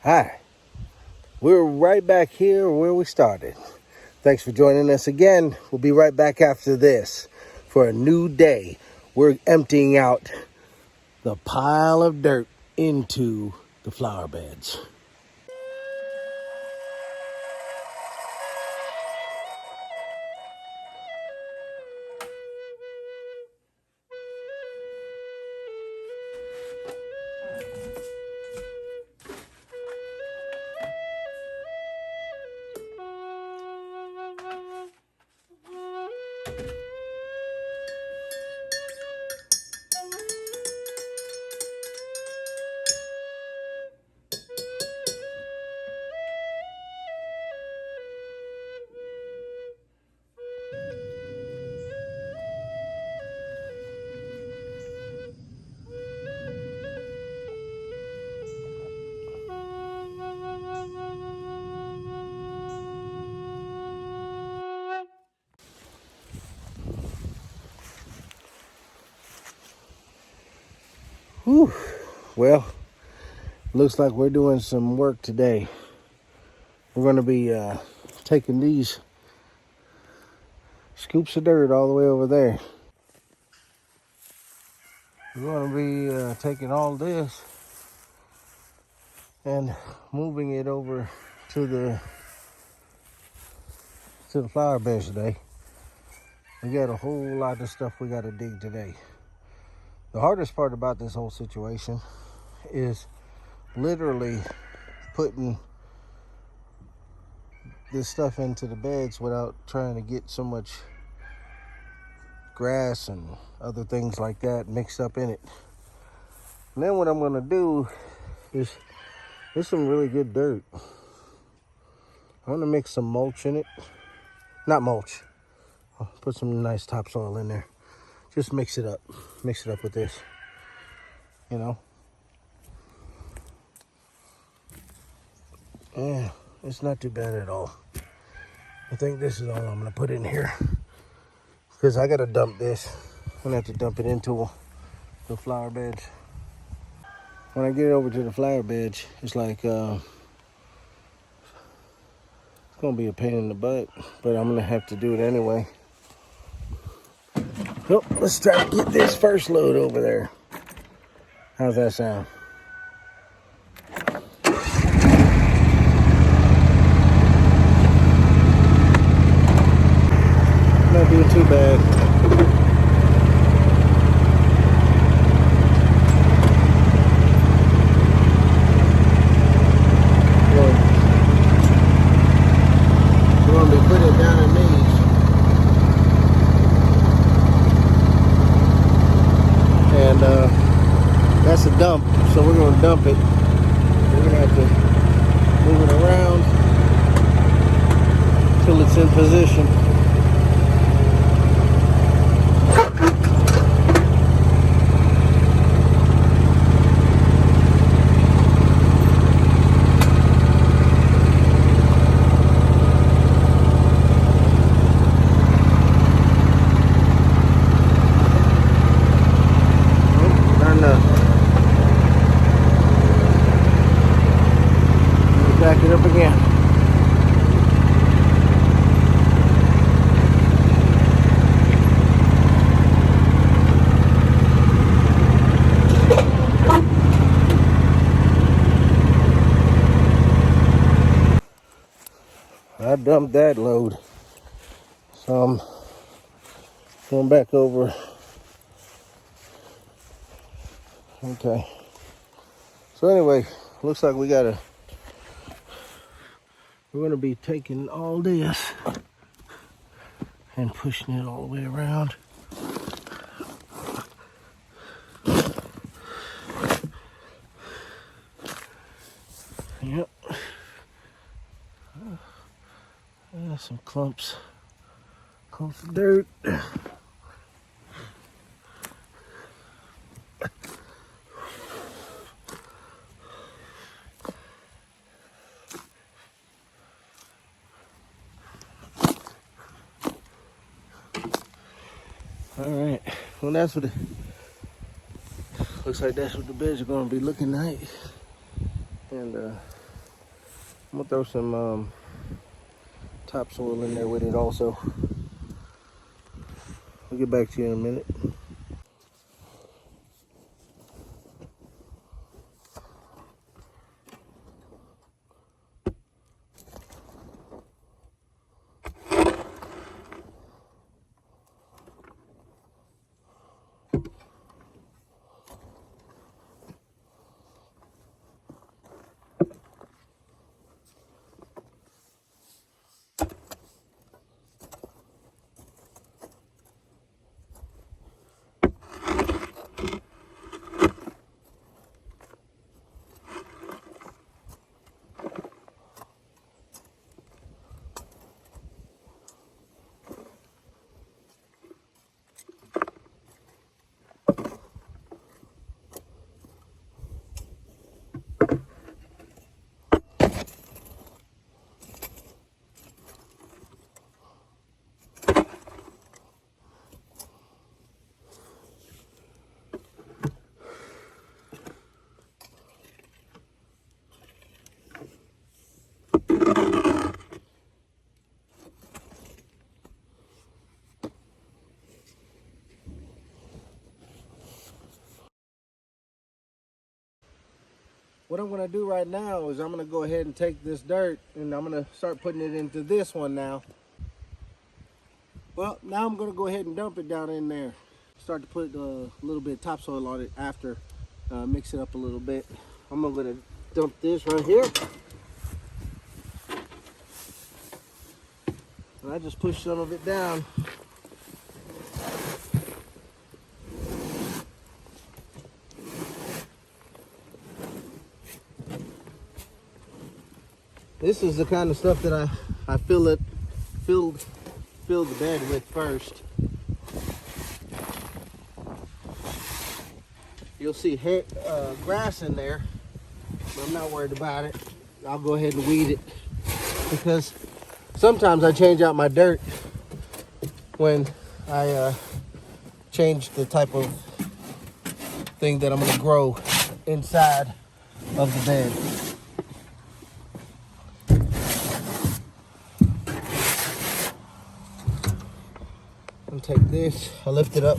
Hi, we're right back here where we started. Thanks for joining us again. We'll be right back after this for a new day. We're emptying out the pile of dirt into the flower beds. Whew. Well, looks like we're doing some work today. We're going to be taking these scoops of dirt all the way over there. We're going to be taking all this and moving it over to the flower beds today. We got a whole lot of stuff we got to dig today. The hardest part about this whole situation is literally putting this stuff into the beds without trying to get so much grass and other things like that mixed up in it. And then what I'm going to do is, there's some really good dirt. I'm going to mix some mulch in it. Not mulch. I'll put some nice topsoil in there. Just mix it up. Mix it up with this. You know? Yeah, it's not too bad at all. I think this is all I'm going to put in here. Because I got to dump this. I'm going to have to dump it into the flower beds. When I get it over to the flower beds, it's like, it's going to be a pain in the butt. But I'm going to have to do it anyway. So let's try to get this first load over there. How's that sound? Not doing too bad. We're going to be putting it down in these. And that's a dump, so we're going to dump it. We're going to have to move it around till it's in position. Back it up again. I dumped that load. So I'm going back over. Okay. So anyway, looks like we're going to be taking all this and pushing it all the way around. Yep. Some clumps of dirt. All right, well that's what looks like that's what the beds are going to be looking like. And I'm gonna throw some topsoil in there with it also. I'll get back to you in a minute. What I'm gonna do right now is I'm gonna go ahead and take this dirt and I'm gonna start putting it into this one now. Well, now I'm gonna go ahead and dump it down in there. Start to put a little bit of topsoil on it after, mix it up a little bit. I'm gonna dump this right here. And I just push some of it down. This is the kind of stuff that I fill the bed with first. You'll see grass in there, but I'm not worried about it. I'll go ahead and weed it because sometimes I change out my dirt when I change the type of thing that I'm going to grow inside of the bed. And take this, I lift it up,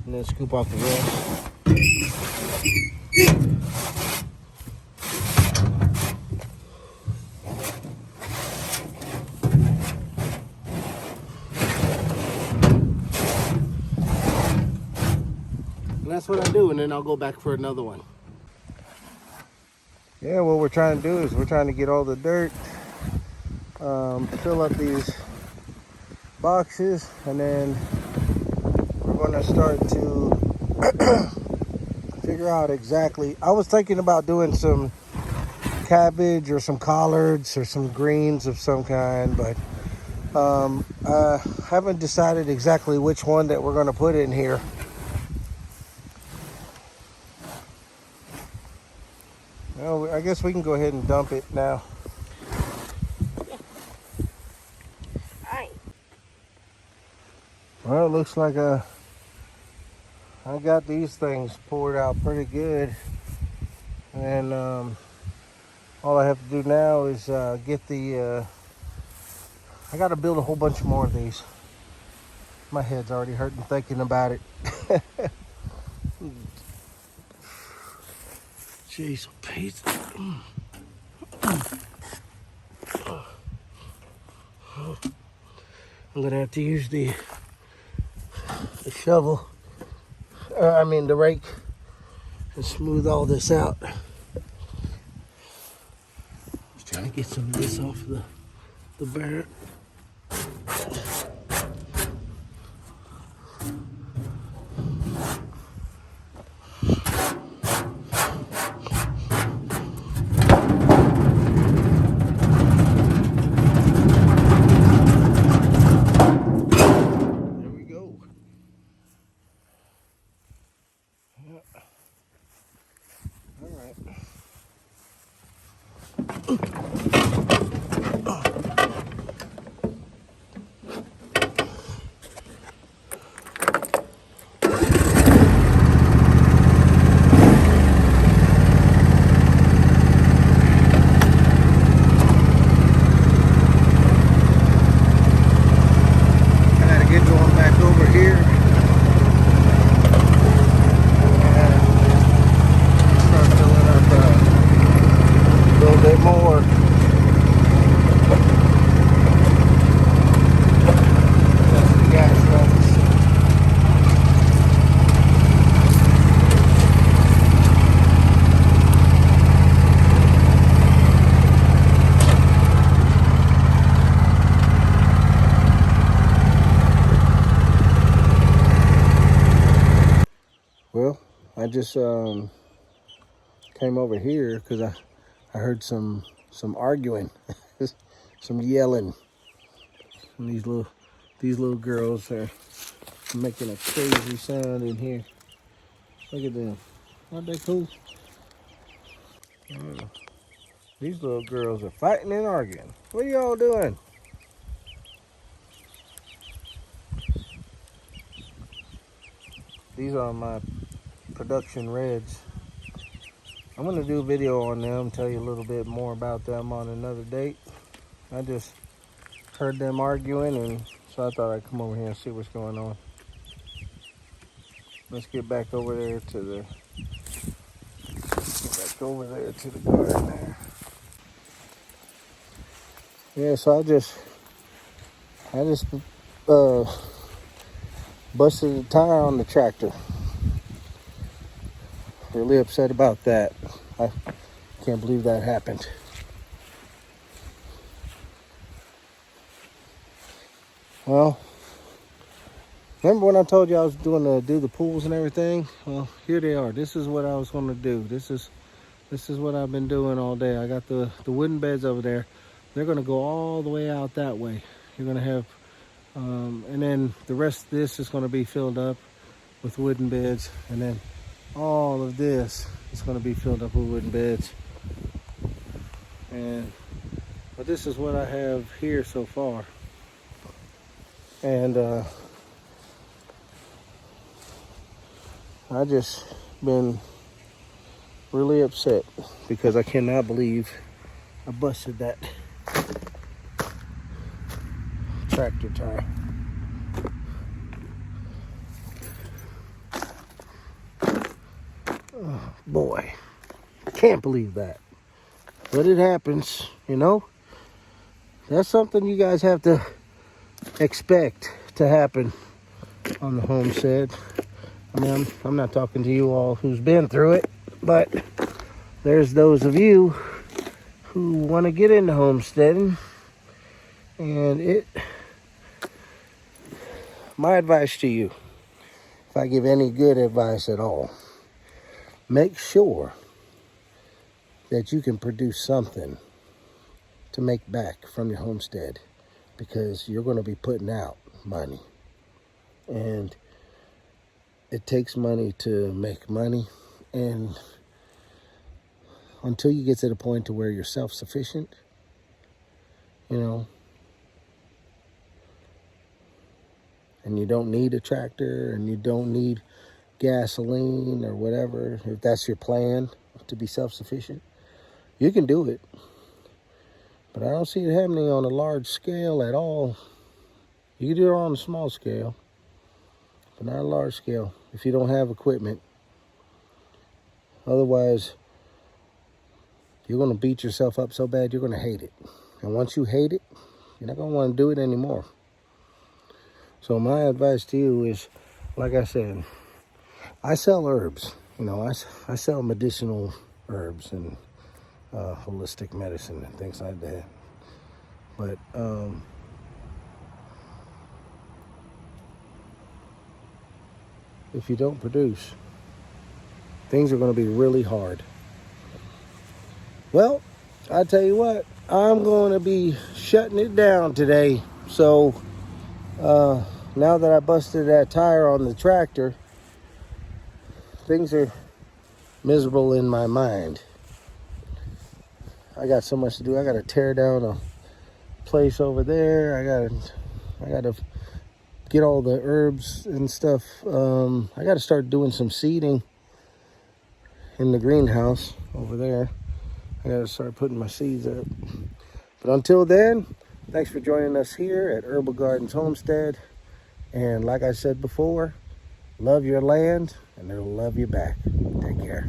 and then scoop off the rest. And that's what I do, and then I'll go back for another one. Yeah, what we're trying to do is we're trying to get all the dirt, fill up these boxes, and then we're going to start to figure out exactly. I was thinking about doing some cabbage or some collards or some greens of some kind, but I haven't decided exactly which one that we're going to put in here. Well, I guess we can go ahead and dump it now. Well, it looks like I got these things poured out pretty good, and all I have to do now is get the. I got to build a whole bunch more of these. My head's already hurting thinking about it. Jeez, Pete. I'm gonna have to use the shovel, the rake, and smooth all this out. Just trying to get some of this off the barrel. more. That's the gas levels. Well, I just came over here because I heard some arguing, some yelling. And these little girls are making a crazy sound in here. Look at them. Aren't they cool? These little girls are fighting and arguing. What are y'all doing? These are my production reds. I'm gonna do a video on them, tell you a little bit more about them on another date. I just heard them arguing, and so I thought I'd come over here and see what's going on. Let's get back over there to the garden there. Yeah, so I just busted a tire on the tractor. Really upset about that. I can't believe that happened. Well, remember when I told you I was do the pools and everything? Well, here they are. This is what I was going to do. This is what I've been doing all day. I got the wooden beds over there. They're going to go all the way out that way. You're going to have, and then the rest of this is going to be filled up with wooden beds, and then all of this is going to be filled up with wooden beds. But this is what I have here so far. And I just been really upset because I cannot believe I busted that tractor tire. Oh boy, can't believe that. But it happens, you know. That's something you guys have to expect to happen on the homestead. I mean, I'm not talking to you all who's been through it, but there's those of you who want to get into homesteading, and my advice to you, if I give any good advice at all, make sure that you can produce something to make back from your homestead, because you're going to be putting out money, and it takes money to make money. And until you get to the point to where you're self-sufficient, you know, and you don't need a tractor and you don't need gasoline or whatever, if that's your plan to be self-sufficient, you can do it. But I don't see it happening on a large scale at all. You can do it on a small scale, but not a large scale if you don't have equipment. Otherwise, you're going to beat yourself up so bad you're going to hate it. And once you hate it, you're not going to want to do it anymore. So my advice to you is, like I said, I sell herbs. You know, I sell medicinal herbs and holistic medicine and things like that. But if you don't produce, things are going to be really hard. Well, I tell you what, I'm going to be shutting it down today. So now that I busted that tire on the tractor, things are miserable in my mind. I got so much to do. I got to tear down a place over there. I got to get all the herbs and stuff. I got to start doing some seeding in the greenhouse over there. I got to start putting my seeds up. But until then, thanks for joining us here at Herbal Gardens Homestead. And like I said before, love your land and it'll love you back. Take care.